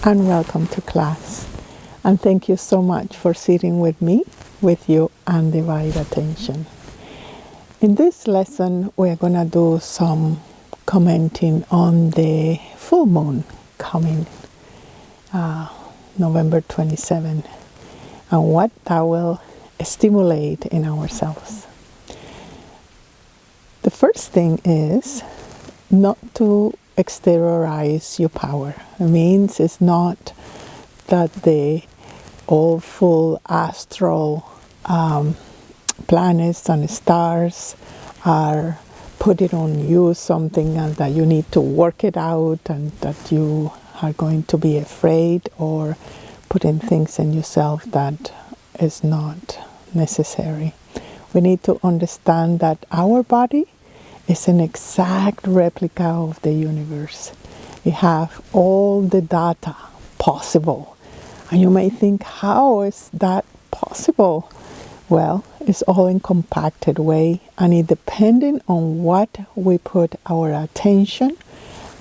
and welcome to class. And thank you so much for sitting with me, with you, and divine attention. In this lesson, we're going to do some commenting on the full moon coming November 27, and what that will stimulate in ourselves. The first thing is not to exteriorize your power. It means it's not that the all full astral planets and stars are putting on you something and that you need to work it out and that you are going to be afraid or putting things in yourself that is not necessary. We need to understand that our body is an exact replica of the universe. We have all the data possible. And you may think, how is that possible? Well, it's all in compacted way, and it depending on what we put our attention,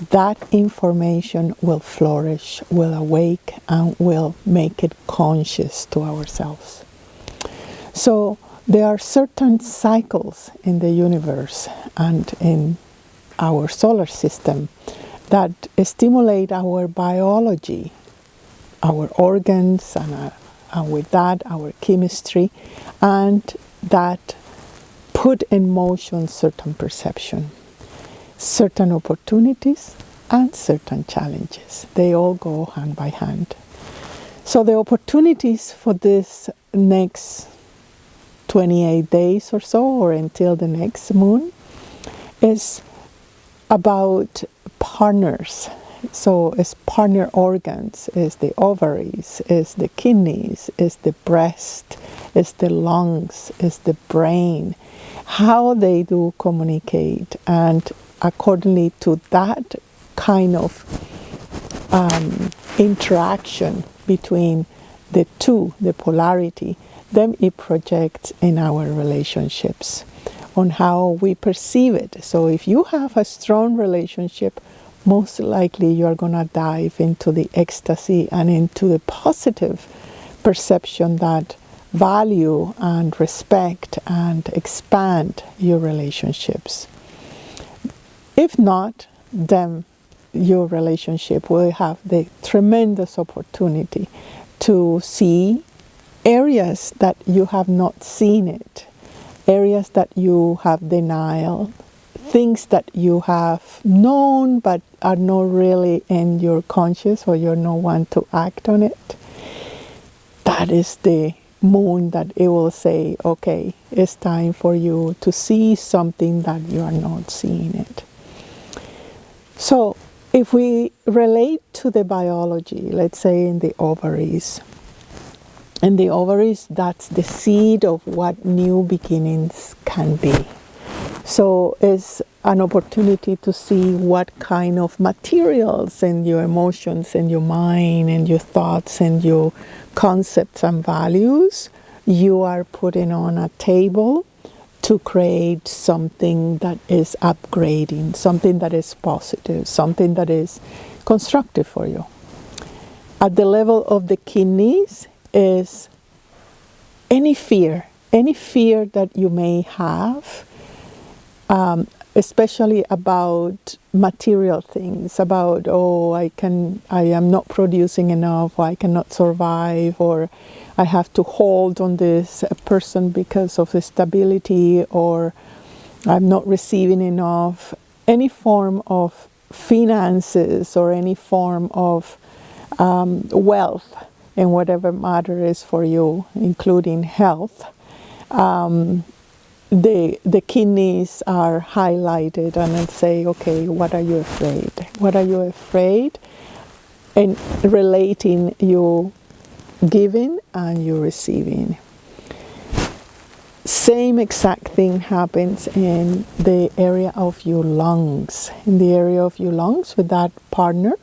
that information will flourish, will awake, and will make it conscious to ourselves. So there are certain cycles in the universe and in our solar system that stimulate our biology, our organs, and with that our chemistry, and that put in motion certain perception, certain opportunities, and certain challenges. They all go hand by hand. So the opportunities for this next 28 days or so, or until the next moon, is about partners. So it's partner organs, is the ovaries, is the kidneys, is the breast, is the lungs, is the brain, how they do communicate, and accordingly to that kind of interaction between the two, the polarity, then it projects in our relationships on how we perceive it. So if you have a strong relationship, most likely you are going to dive into the ecstasy and into the positive perception that value and respect and expand your relationships. If not, then your relationship will have the tremendous opportunity to see areas that you have not seen it, areas that you have denial, things that you have known but are not really in your conscious, or you're not one to act on it. That is the moon that it will say, okay, it's time for you to see something that you are not seeing it. So if we relate to the biology, let's say in the ovaries, that's the seed of what new beginnings can be. So it's an opportunity to see what kind of materials and your emotions and your mind and your thoughts and your concepts and values you are putting on a table to create something that is upgrading, something that is positive, something that is constructive for you. At the level of the kidneys is any fear that you may have, especially about material things, about, I am not producing enough, or I cannot survive, or I have to hold on this person because of the stability, or I'm not receiving enough. Any form of finances or any form of wealth in whatever matter is for you, including health, the kidneys are highlighted and then say, okay, what are you afraid? What are you afraid? And relating you giving and you receiving. Same exact thing happens in the area of your lungs. In the area of your lungs with that partner,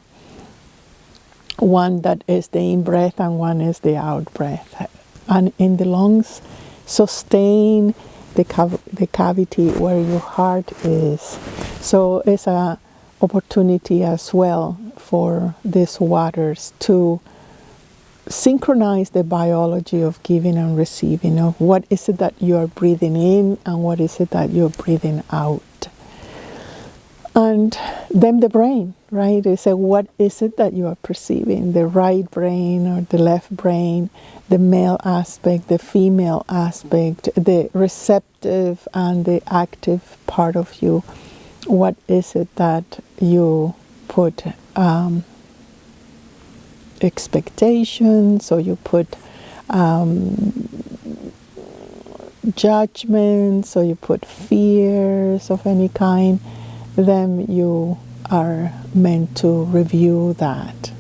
one that is the in-breath and one is the out-breath. And in the lungs, sustain the cavity where your heart is. So it's an opportunity as well for these waters to synchronize the biology of giving and receiving, of what is it that you are breathing in and what is it that you're breathing out. And then the brain, right? They say, what is it that you are perceiving? The right brain or the left brain, the male aspect, the female aspect, the receptive and the active part of you. What is it that you put expectations, or you put judgments, or you put fears of any kind? Then you are meant to review that.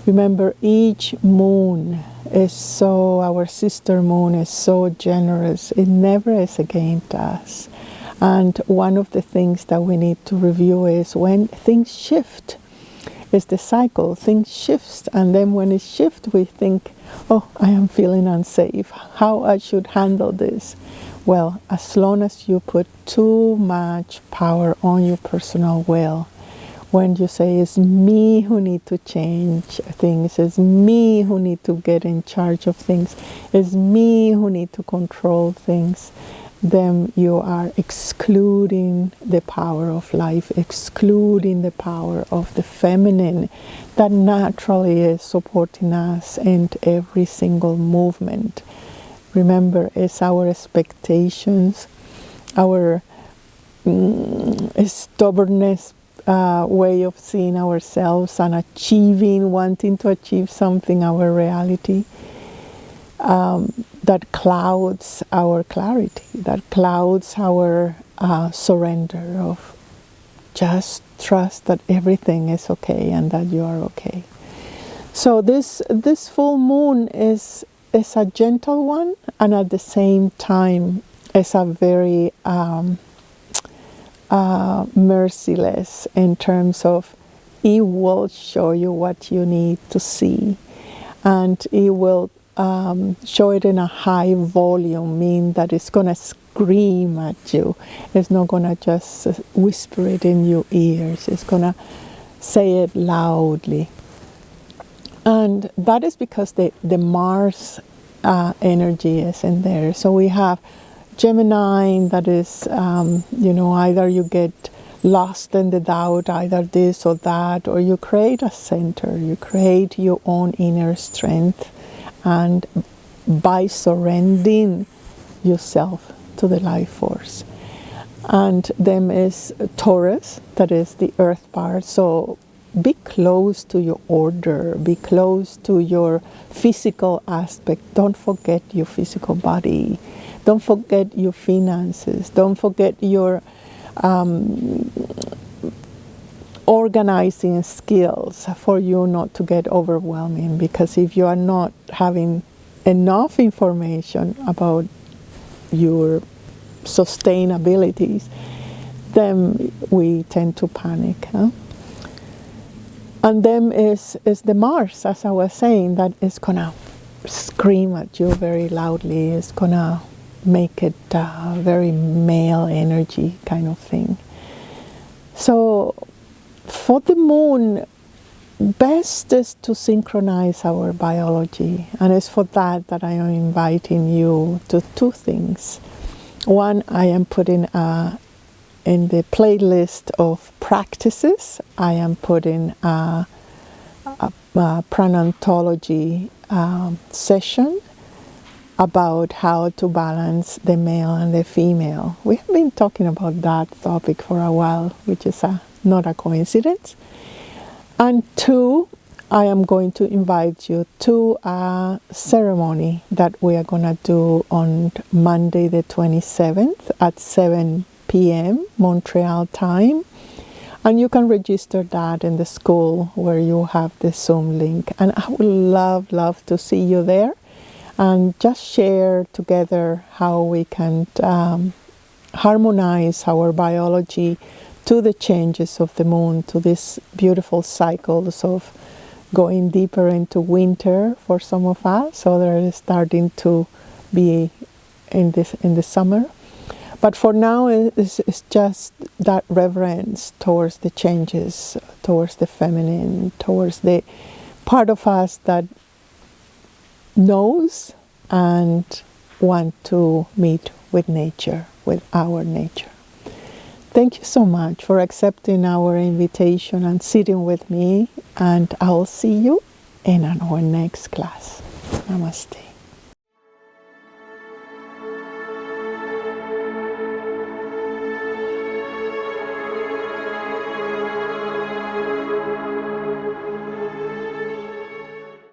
Remember, each moon is so, our sister moon is so generous. It never is against us. And one of the things that we need to review is when things shift. It's the cycle, things shift, and then when it shifts, we think, oh, I am feeling unsafe, how I should handle this. Well, as long as you put too much power on your personal will, when you say it's me who need to change things, it's me who need to get in charge of things, it's me who need to control things, then you are excluding the power of life, excluding the power of the feminine that naturally is supporting us in every single movement. Remember, it's our expectations, our stubbornness way of seeing ourselves and achieving, wanting to achieve something, our reality, that clouds our clarity, that clouds our surrender of just trust that everything is okay and that you are okay. So this full moon is a gentle one, and at the same time is a very merciless, in terms of it will show you what you need to see, and it will show it in a high volume, mean that it's going to scream at you. It's not going to just whisper it in your ears. It's going to say it loudly. And that is because the Mars energy is in there. So we have Gemini, that is, either you get lost in the doubt, either this or that, or you create a center, you create your own inner strength, and by surrendering yourself to the life force. And then is Taurus, that is the earth part. So be close to your order, be close to your physical aspect. Don't forget your physical body. Don't forget your finances. Don't forget your organizing skills, for you not to get overwhelming. Because if you are not having enough information about your sustainabilities, then we tend to panic. Huh? And then is the Mars, as I was saying, that is gonna scream at you very loudly. It's gonna make it very male energy kind of thing. So for the moon, best is to synchronize our biology, and it's for that I am inviting you to two things. One, I am putting in the playlist of practices, I am putting a pranantology session about how to balance the male and the female. We have been talking about that topic for a while, which is not a coincidence. And two, I am going to invite you to a ceremony that we are going to do on Monday the 27th at 7 p.m. Montreal time. And you can register that in the school where you have the Zoom link. And I would love to see you there, and just share together how we can harmonize our biology to the changes of the moon, to these beautiful cycles of going deeper into winter for some of us, so they're starting to be in the summer. But for now, it's just that reverence towards the changes, towards the feminine, towards the part of us that knows and want to meet with nature, with our nature. Thank you so much for accepting our invitation and sitting with me, and I'll see you in our next class. Namaste.